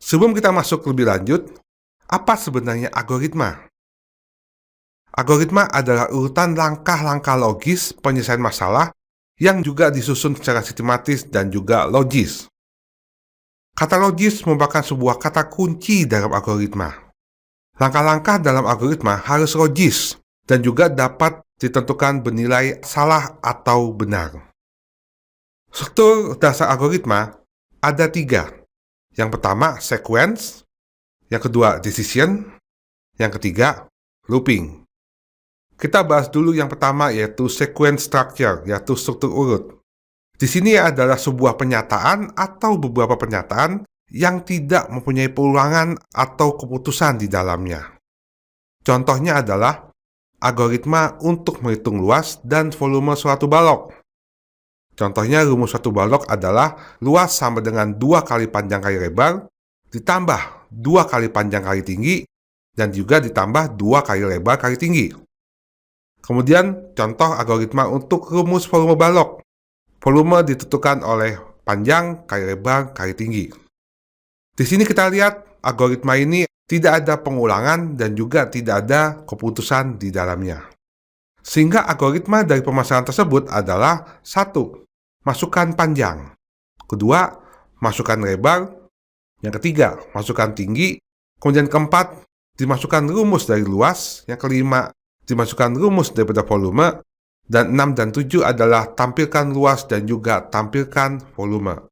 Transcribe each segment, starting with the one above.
Sebelum kita masuk lebih lanjut, apa sebenarnya algoritma? Algoritma adalah urutan langkah-langkah logis penyelesaian masalah yang juga disusun secara sistematis dan juga logis. Kata logis merupakan sebuah kata kunci dalam algoritma. Langkah-langkah dalam algoritma harus logis dan juga dapat ditentukan bernilai salah atau benar. Struktur dasar algoritma ada 3. Yang pertama, sequence. Yang kedua, decision. Yang ketiga, looping. Kita bahas dulu yang pertama, yaitu sequence structure, yaitu struktur urut. Di sini adalah sebuah pernyataan atau beberapa pernyataan yang tidak mempunyai perulangan atau keputusan di dalamnya. Contohnya adalah algoritma untuk menghitung luas dan volume suatu balok. Contohnya rumus suatu balok adalah luas sama dengan 2 kali panjang kali lebar, ditambah 2 kali panjang kali tinggi, dan juga ditambah 2 kali lebar kali tinggi. Kemudian, contoh algoritma untuk rumus volume balok. Volume ditentukan oleh panjang kali lebar kali tinggi. Di sini kita lihat algoritma ini tidak ada pengulangan dan juga tidak ada keputusan di dalamnya. Sehingga algoritma dari permasalahan tersebut adalah 1. Masukkan panjang. 2. Masukkan lebar. Yang ketiga, masukkan tinggi. Kemudian keempat, dimasukkan rumus dari luas. Yang kelima, dimasukkan rumus daripada volume, dan 6 dan 7 adalah tampilkan luas dan juga tampilkan volume.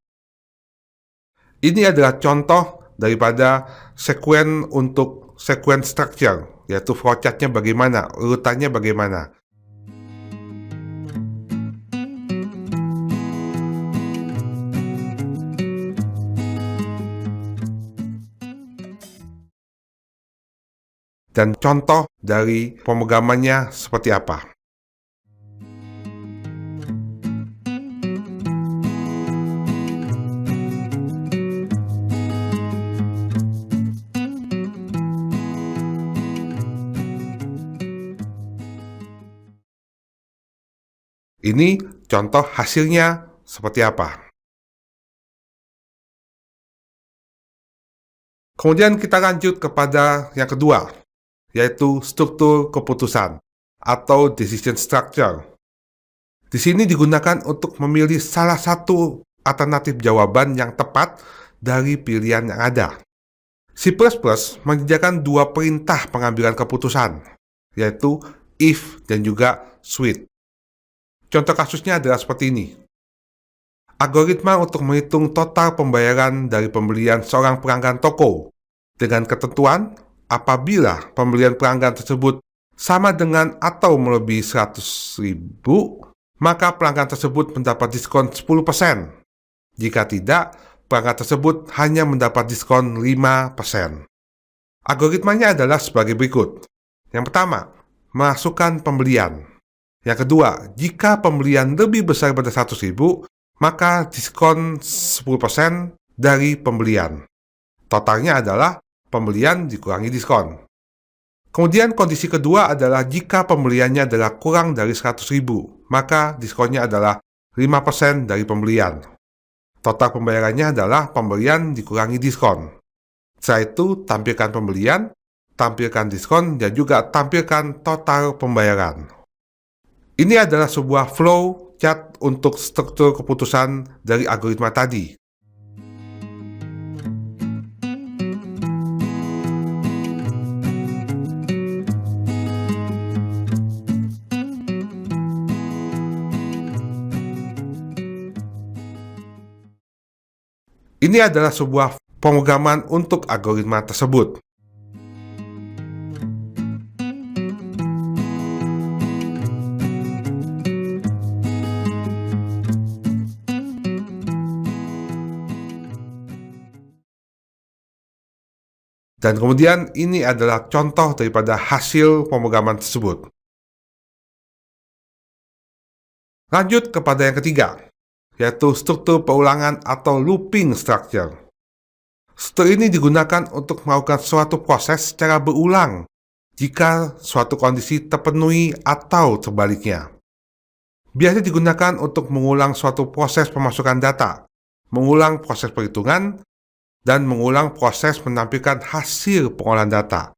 Ini adalah contoh daripada sequence untuk sequence structure, yaitu flowchart-nya bagaimana, urutannya bagaimana. Dan contoh dari pemrogramannya seperti apa. Ini contoh hasilnya seperti apa. Kemudian kita lanjut kepada yang kedua, yaitu struktur keputusan atau decision structure. Di sini digunakan untuk memilih salah satu alternatif jawaban yang tepat dari pilihan yang ada. C++ menyediakan 2 perintah pengambilan keputusan, yaitu if dan juga switch. Contoh kasusnya adalah seperti ini. Algoritma untuk menghitung total pembayaran dari pembelian seorang pelanggan toko dengan ketentuan apabila pembelian pelanggan tersebut sama dengan atau melebihi 100.000, maka pelanggan tersebut mendapat diskon 10%. Jika tidak, pelanggan tersebut hanya mendapat diskon 5%. Algoritmanya adalah sebagai berikut. Yang pertama, masukkan pembelian. Yang kedua, jika pembelian lebih besar pada 100.000, maka diskon 10% dari pembelian. Totalnya adalah pembelian dikurangi diskon. Kemudian kondisi kedua adalah jika pembeliannya adalah kurang dari 100.000, maka diskonnya adalah 5% dari pembelian. Total pembayarannya adalah pembelian dikurangi diskon. Setelah itu, tampilkan pembelian, tampilkan diskon, dan juga tampilkan total pembayaran. Ini adalah sebuah flow chart untuk struktur keputusan dari algoritma tadi. Ini adalah sebuah pemrograman untuk algoritma tersebut. Dan kemudian ini adalah contoh daripada hasil pemrograman tersebut. Lanjut kepada yang ketiga, yaitu struktur perulangan atau looping structure. Struktur ini digunakan untuk melakukan suatu proses secara berulang jika suatu kondisi terpenuhi atau sebaliknya. Biasanya digunakan untuk mengulang suatu proses pemasukan data, mengulang proses perhitungan, dan mengulang proses menampilkan hasil pengolahan data.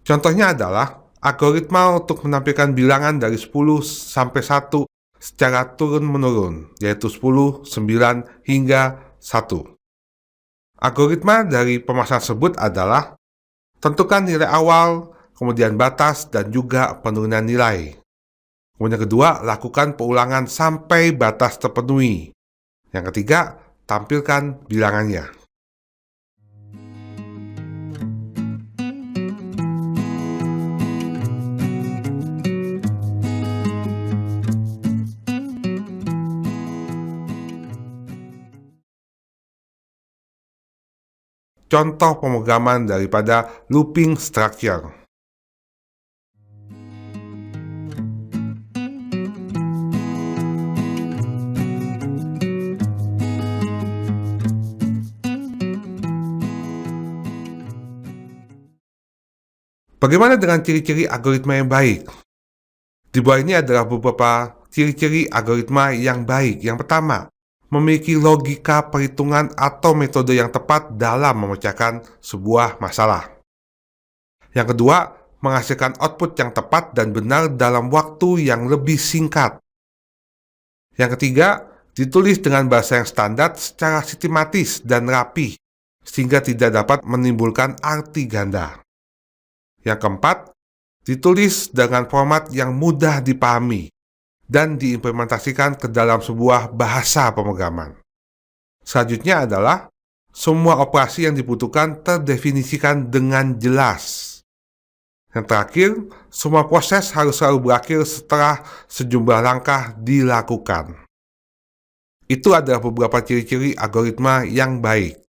Contohnya adalah algoritma untuk menampilkan bilangan dari 10 sampai 1 secara turun-menurun, yaitu 10, 9, hingga 1. Algoritma dari pemasangan tersebut adalah tentukan nilai awal, kemudian batas, dan juga penurunan nilai. Kemudian kedua, lakukan pengulangan sampai batas terpenuhi. Yang ketiga, tampilkan bilangannya. Contoh pemrograman daripada looping structure. Bagaimana dengan ciri-ciri algoritma yang baik? Di bawah ini adalah beberapa ciri-ciri algoritma yang baik. Yang pertama, memiliki logika perhitungan atau metode yang tepat dalam memecahkan sebuah masalah. Yang kedua, menghasilkan output yang tepat dan benar dalam waktu yang lebih singkat. Yang ketiga, ditulis dengan bahasa yang standar secara sistematis dan rapi, sehingga tidak dapat menimbulkan arti ganda. Yang keempat, ditulis dengan format yang mudah dipahami dan diimplementasikan ke dalam sebuah bahasa pemrograman. Selanjutnya adalah semua operasi yang dibutuhkan terdefinisikan dengan jelas. Yang terakhir, semua proses harus selalu berakhir setelah sejumlah langkah dilakukan. Itu adalah beberapa ciri-ciri algoritma yang baik.